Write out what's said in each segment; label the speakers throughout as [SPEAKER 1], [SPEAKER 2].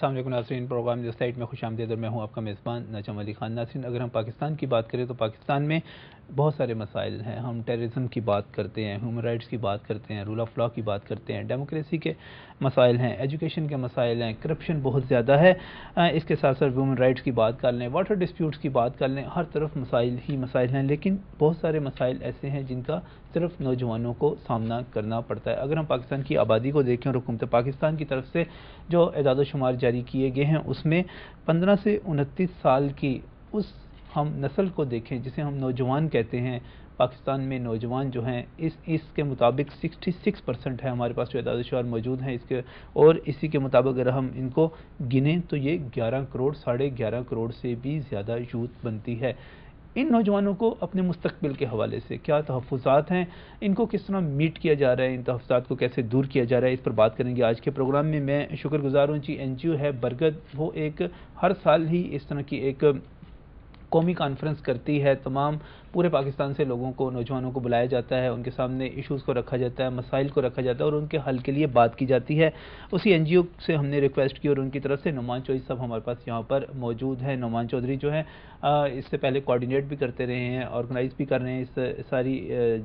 [SPEAKER 1] अस्सलाम वालेकुम नाज़रीन, प्रोग्राम दिस साइड में खुशामदीद और मैं हूँ आपका मेज़बान नजम अली खान। नाज़रीन, अगर हम पाकिस्तान की बात करें तो पाकिस्तान में बहुत सारे मसाइल हैं। हम टेररिज्म की बात करते हैं, ह्यूमन राइट्स की बात करते हैं, रूल ऑफ लॉ की बात करते हैं, डेमोक्रेसी के मसाइल हैं, एजुकेशन के मसाइल हैं, करप्शन बहुत ज़्यादा है। इसके साथ साथ ह्यूमन राइट्स की बात कर लें, वाटर डिस्प्यूट्स की बात कर लें, हर तरफ मसाइल ही मसाइल हैं। लेकिन बहुत सारे मसाइल ऐसे हैं जिनका सिर्फ नौजवानों को सामना करना पड़ता है। अगर हम पाकिस्तान की आबादी को देखें और हुकूमत पाकिस्तान की तरफ से जो एदाद शुमार जारी किए गए हैं उसमें 15 से 29 साल की उस हम नस्ल को देखें जिसे हम नौजवान कहते हैं। पाकिस्तान में नौजवान जो हैं इसके मुताबिक 66% है, हमारे पास जो एदाद शुमार मौजूद हैं इसके, और इसी के मुताबिक अगर हम इनको गिनें तो ये 11 करोड़ 11.5 करोड़ से भी ज़्यादा यूथ बनती है। इन नौजवानों को अपने मुस्तकबिल के हवाले से क्या तहफ़्फ़ुज़ात हैं, इनको किस तरह मीट किया जा रहा है, इन तहफ़्फ़ुज़ात को कैसे दूर किया जा रहा है, इस पर बात करेंगे आज के प्रोग्राम में। मैं शुक्रगुज़ार हूँ जी, NGO है बरगद, वो एक हर साल ही इस तरह की एक कौमी कॉन्फ्रेंस करती है। तमाम पूरे पाकिस्तान से लोगों को, नौजवानों को बुलाया जाता है, उनके सामने इश्यूज़ को रखा जाता है, मसाइल को रखा जाता है और उनके हल के लिए बात की जाती है। उसी NGO से हमने रिक्वेस्ट की और उनकी तरफ से नुमान चौधरी साहब हमारे पास यहाँ पर मौजूद हैं। नुमान चौधरी जो हैं इससे पहले कोऑर्डिनेट भी करते रहे हैं, ऑर्गेनाइज़ भी कर रहे हैं इस सारी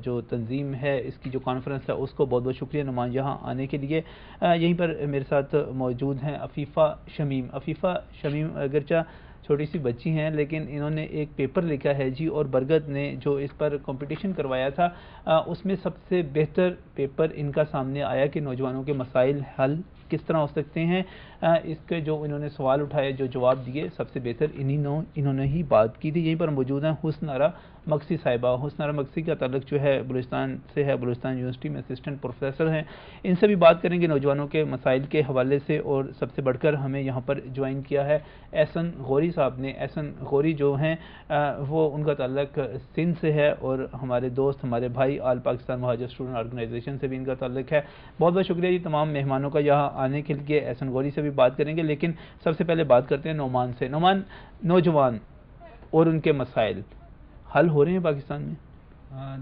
[SPEAKER 1] जो तंजीम है, इसकी जो कॉन्फ्रेंस है उसको बहुत बहुत शुक्रिया नुमान यहाँ आने के लिए। यहीं पर मेरे साथ मौजूद हैं अफ़ीफ़ा शमीम। अफ़ीफ़ा शमीम अगरचा छोटी सी बच्ची हैं लेकिन इन्होंने एक पेपर लिखा है जी, और बरगद ने जो इस पर कंपटीशन करवाया था उसमें सबसे बेहतर पेपर इनका सामने आया कि नौजवानों के मसाइल हल किस तरह हो सकते हैं। इसके जो इन्होंने सवाल उठाए, जो जवाब दिए, सबसे बेहतर इन्होंने ही बात की थी। यहीं पर मौजूद हैं हुस्न आरा मक्सी साहिबा। हुस्न आरा मक्सी का ताल्लुक जो है बलूचिस्तान से है, बलूचिस्तान यूनिवर्सिटी में असिस्टेंट प्रोफेसर हैं। इनसे भी बात करेंगे नौजवानों के मसाइल के हवाले से। और सबसे बढ़कर हमें यहाँ पर ज्वाइन किया है एहसन गौरी साहब ने। एहसन गौरी जो हैं वो, उनका ताल्लुक सिंध से है और हमारे दोस्त, हमारे भाई आल पाकिस्तान मुहाजिर स्टूडेंट ऑर्गेनाइजेशन से भी इनका ताल्लुक है। बहुत बहुत शुक्रिया जी तमाम मेहमानों का यहाँ आने के लिए। एहसन गौरी से भी बात करेंगे लेकिन सबसे पहले बात करते हैं नोमान से। नोमान, नौजवान और उनके मसाइल हल हो रहे हैं पाकिस्तान में?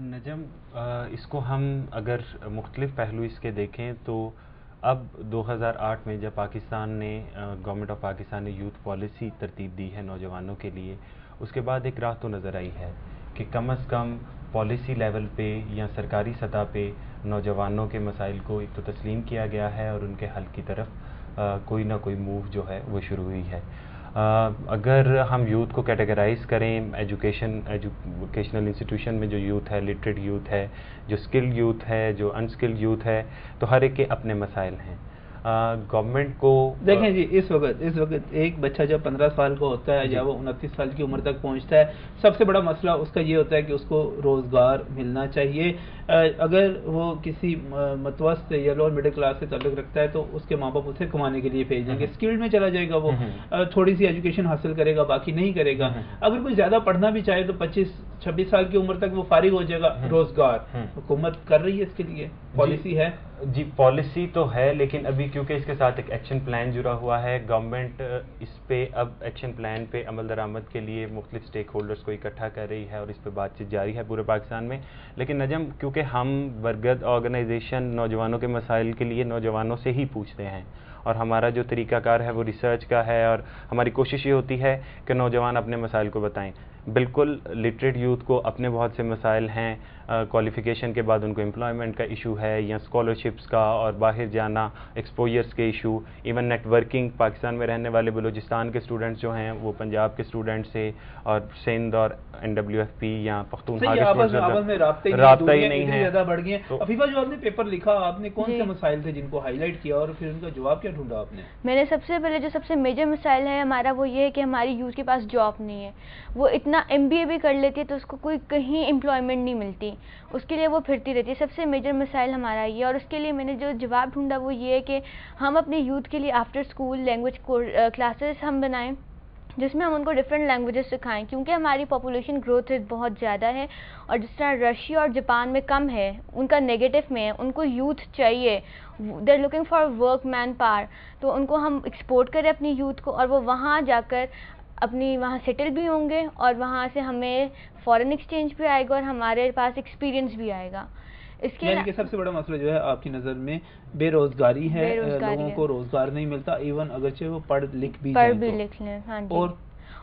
[SPEAKER 2] नजम, इसको हम अगर मुख्तलिफ पहलू इसके देखें तो अब 2008 में जब पाकिस्तान ने, गवर्नमेंट ऑफ पाकिस्तान ने यूथ पॉलिसी तरतीब दी है नौजवानों के लिए, उसके बाद एक राह तो नज़र आई है कि कम अज़ कम पॉलिसी लेवल पे या सरकारी सतह पे नौजवानों के मसाइल को एक तो तस्लीम किया गया है और उनके हल की तरफ कोई ना कोई मूव जो है वो शुरू हुई है। अगर हम यूथ को कैटेगराइज़ करें, एजुकेशनल इंस्टीट्यूशन में जो यूथ है, लिटरेट यूथ है, जो स्किल्ड यूथ है, जो अनस्किल्ड यूथ है, तो हर एक के अपने मसाइल हैं। गवर्नमेंट को
[SPEAKER 1] देखें जी, इस वक्त एक बच्चा जब 15 साल का होता है या वो 29 साल की उम्र तक पहुंचता है, सबसे बड़ा मसला उसका ये होता है कि उसको रोज़गार मिलना चाहिए। अगर वो किसी मतवस्त या लोअर मिडिल क्लास से ताल्लुक़ रखता है तो उसके माँ बाप उसे कमाने के लिए भेज देंगे, स्किल्ड में चला जाएगा, वो थोड़ी सी एजुकेशन हासिल करेगा, बाकी नहीं करेगा। अगर कोई ज़्यादा पढ़ना भी चाहे तो 25-26 साल की उम्र तक वो फारिग हो जाएगा। रोज़गार हुकूमत कर रही है, इसके लिए पॉलिसी है
[SPEAKER 2] जी। पॉलिसी तो है लेकिन अभी क्योंकि इसके साथ एक एक्शन प्लान जुड़ा हुआ है, गवर्नमेंट इस पे अब एक्शन प्लान पे अमल दरामद के लिए मुख्तलिफ स्टेक होल्डर्स को इकट्ठा कर रही है और इस पे बातचीत जारी है पूरे पाकिस्तान में। लेकिन नजम, क्योंकि हम बरगद ऑर्गेनाइजेशन नौजवानों के मसाइल के लिए नौजवानों से ही पूछते हैं और हमारा जो तरीक़ाकार है वो रिसर्च का है और हमारी कोशिश ये होती है कि नौजवान अपने मसाइल को बताएं। बिल्कुल लिटरेट यूथ को अपने बहुत से मसाइल हैं, क्वालिफ़िकेशन के बाद उनको एम्प्लॉयमेंट का इशू है या स्कॉलरशिप्स का और बाहर जाना, एक्सपोजर्स के इशू, इवन नेटवर्किंग। पाकिस्तान में रहने वाले बलूचिस्तान के स्टूडेंट्स जो हैं वो पंजाब के स्टूडेंट से और सिंध और NWFP या पख्तूनख्वा
[SPEAKER 1] में राब्ता ही नहीं है, ज़्यादा बढ़ गए। तो अफीफा, जो आपने पेपर लिखा, आपने कौन से मसाइल थे जिनको हाईलाइट किया और फिर उनका जवाब क्या ढूंढा आपने?
[SPEAKER 3] मैंने सबसे पहले जो सबसे मेजर मसाइल है हमारा वो ये है कि हमारी यूथ के पास जॉब नहीं है। वो इतना MBA भी कर लेती है तो उसको कोई कहीं एम्प्लॉयमेंट नहीं मिलती, उसके लिए वो फिरती रहती है। सबसे मेजर मसाइल हमारा ये, और उसके लिए मैंने जो जवाब ढूंढा वो ये है कि हम अपने यूथ के लिए आफ्टर स्कूल लैंग्वेज क्लासेस हम बनाएं जिसमें हम उनको डिफरेंट लैंग्वेजेस सिखाएं, क्योंकि हमारी पॉपुलेशन ग्रोथ रेट बहुत ज़्यादा है और जिस तरह रशिया और जापान में कम है, उनका नेगेटिव में है, उनको यूथ चाहिए, they are looking for work man power. तो उनको हम एक्सपोर्ट करें अपनी यूथ को और वो वहाँ जाकर अपनी वहाँ सेटल भी होंगे और वहाँ से हमें फॉरेन एक्सचेंज भी आएगा और हमारे पास एक्सपीरियंस भी आएगा। इसके
[SPEAKER 1] यानी कि सबसे बड़ा मसला जो है आपकी नज़र में बेरोजगारी है, लोगों को रोजगार नहीं मिलता, इवन अगरचे वो पढ़ लिख
[SPEAKER 3] लें। हाँ जी।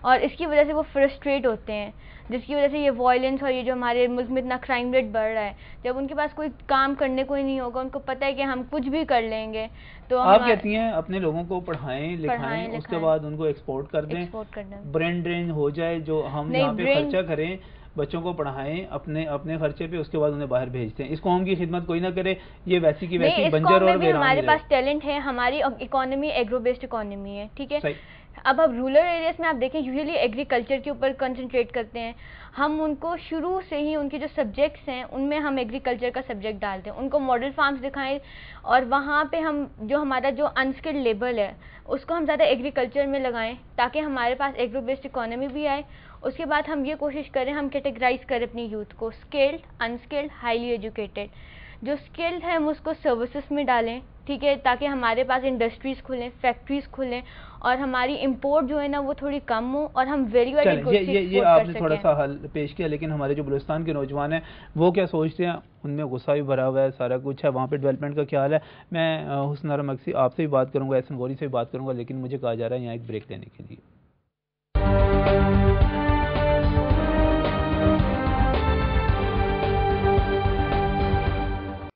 [SPEAKER 3] और इसकी वजह से वो फ्रस्ट्रेट होते हैं, जिसकी वजह से ये वायलेंस और ये जो हमारे मुल्क में इतना क्राइम रेट बढ़ रहा है। जब उनके पास कोई काम करने को ही नहीं होगा, उनको पता है कि हम कुछ भी कर लेंगे, तो
[SPEAKER 1] आप कहती हैं अपने लोगों को पढ़ाएं लिखाएं, उसके बाद उनको एक्सपोर्ट कर दें, ब्रेन ड्रेन हो जाए, जो हम यहाँ पे खर्चा करें बच्चों को पढ़ाएं अपने खर्चे पे, उसके बाद उन्हें बाहर भेजते हैं। इस कौम की खिदमत कोई ना करे, ये वैसी की वैसी बंजर और वीरान।
[SPEAKER 3] हमारे पास टैलेंट है, हमारी इकोनॉमी एग्रो बेस्ड इकोनॉमी है, ठीक है। अब रूरल एरियाज में आप देखें यूजुअली एग्रीकल्चर के ऊपर कंसंट्रेट करते हैं। हम उनको शुरू से ही उनके जो सब्जेक्ट्स हैं उनमें हम एग्रीकल्चर का सब्जेक्ट डालते हैं, उनको मॉडल फार्म्स दिखाएं और वहाँ पे हम जो हमारा जो अनस्किल्ड लेबर है उसको हम ज़्यादा एग्रीकल्चर में लगाएं, ताकि हमारे पास एग्रो बेस्ड इकोनॉमी भी आए। उसके बाद हम ये कोशिश करें, हम कैटेगराइज करें अपनी यूथ को, स्किल्ड, अनस्किल्ड, हाईली एजुकेटेड। जो स्किल्ड है हम उसको सर्विसेज में डालें, ठीक है, ताकि हमारे पास इंडस्ट्रीज खुलें, फैक्ट्रीज खुलें और हमारी इंपोर्ट जो है ना वो थोड़ी कम हो और हम वैल्यू एडेड गुड्स
[SPEAKER 1] ये आपने थोड़ा सा हल पेश किया, लेकिन हमारे जो बलूचिस्तान के नौजवान हैं वो क्या सोचते हैं, उनमें गुस्सा भी भरा हुआ है, सारा कुछ है, वहाँ पे डेवलपमेंट का क्या हाल है। मैं हुस्न मक्सी आपसे भी बात करूँगा, एहसन गौरी से भी बात करूँगा, लेकिन मुझे कहा जा रहा है यहाँ एक ब्रेक लेने के लिए।